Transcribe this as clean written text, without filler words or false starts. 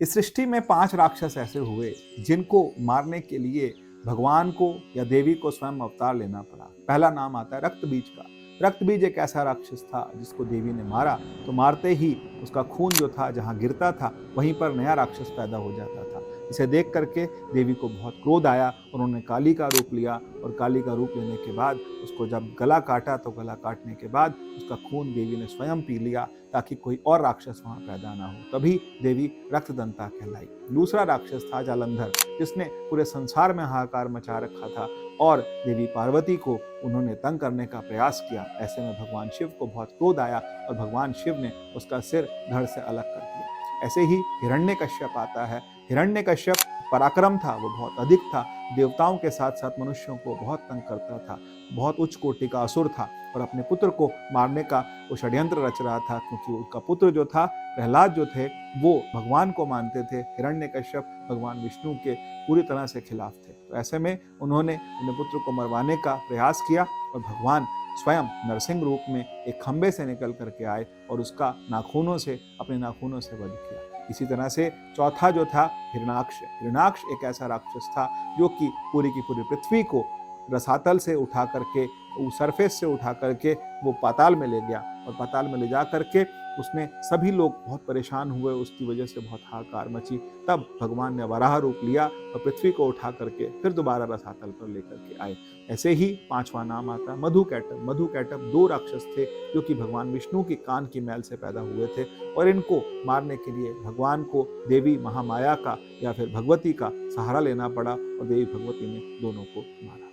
इस सृष्टि में 5 राक्षस ऐसे हुए जिनको मारने के लिए भगवान को या देवी को स्वयं अवतार लेना पड़ा। पहला नाम आता है रक्तबीज का। रक्तबीज एक ऐसा राक्षस था जिसको देवी ने मारा तो मारते ही उसका खून जो था जहां गिरता था वहीं पर नया राक्षस पैदा हो जाता था। इसे देख करके देवी को बहुत क्रोध आया। उन्होंने काली का रूप लिया और काली का रूप लेने के बाद उसको जब गला काटा तो गला काटने के बाद उसका खून देवी ने स्वयं पी लिया ताकि कोई और राक्षस वहां पैदा ना हो। तभी देवी रक्तदंता कहलाई। दूसरा राक्षस था जालंधर, जिसने पूरे संसार में हाहाकार मचा रखा था और देवी पार्वती को उन्होंने तंग करने का प्रयास किया। ऐसे में भगवान शिव को बहुत क्रोध आया और भगवान शिव ने उसका सिर धड़ से अलग कर दिया। ऐसे ही हिरण्यकश्यप आता है। हिरण्यकश्यप पराक्रम था, वो बहुत अधिक था। देवताओं के साथ साथ मनुष्यों को बहुत तंग करता था। बहुत उच्च कोटि का असुर था और अपने पुत्र को मारने का वो षड्यंत्र रच रहा था, क्योंकि उसका पुत्र जो था प्रहलाद जो थे वो भगवान को मानते थे। हिरण्यकश्यप भगवान विष्णु के पूरी तरह से खिलाफ थे। तो ऐसे में उन्होंने अपने पुत्र को मरवाने का प्रयास किया और भगवान स्वयं नरसिंह रूप में एक खंबे से निकल करके आए और उसका अपने नाखूनों से वध किया। इसी तरह से चौथा जो था हिरणाक्ष। हिरणाक्ष एक ऐसा राक्षस था जो कि पूरी की पूरी पृथ्वी को रसातल से उठा करके, सरफेस से उठा करके वो पाताल में ले गया और पाताल में ले जा करके उसने सभी लोग बहुत परेशान हुए। उसकी वजह से बहुत हाहाकार मची। तब भगवान ने वराह रूप लिया और पृथ्वी को उठा करके फिर दोबारा रसातल पर लेकर के आए। ऐसे ही पांचवा नाम आता मधुकैटभ। मधुकैटभ 2 राक्षस थे जो कि भगवान विष्णु की कान की मैल से पैदा हुए थे और इनको मारने के लिए भगवान को देवी महामाया का या फिर भगवती का सहारा लेना पड़ा और देवी भगवती ने दोनों को मारा।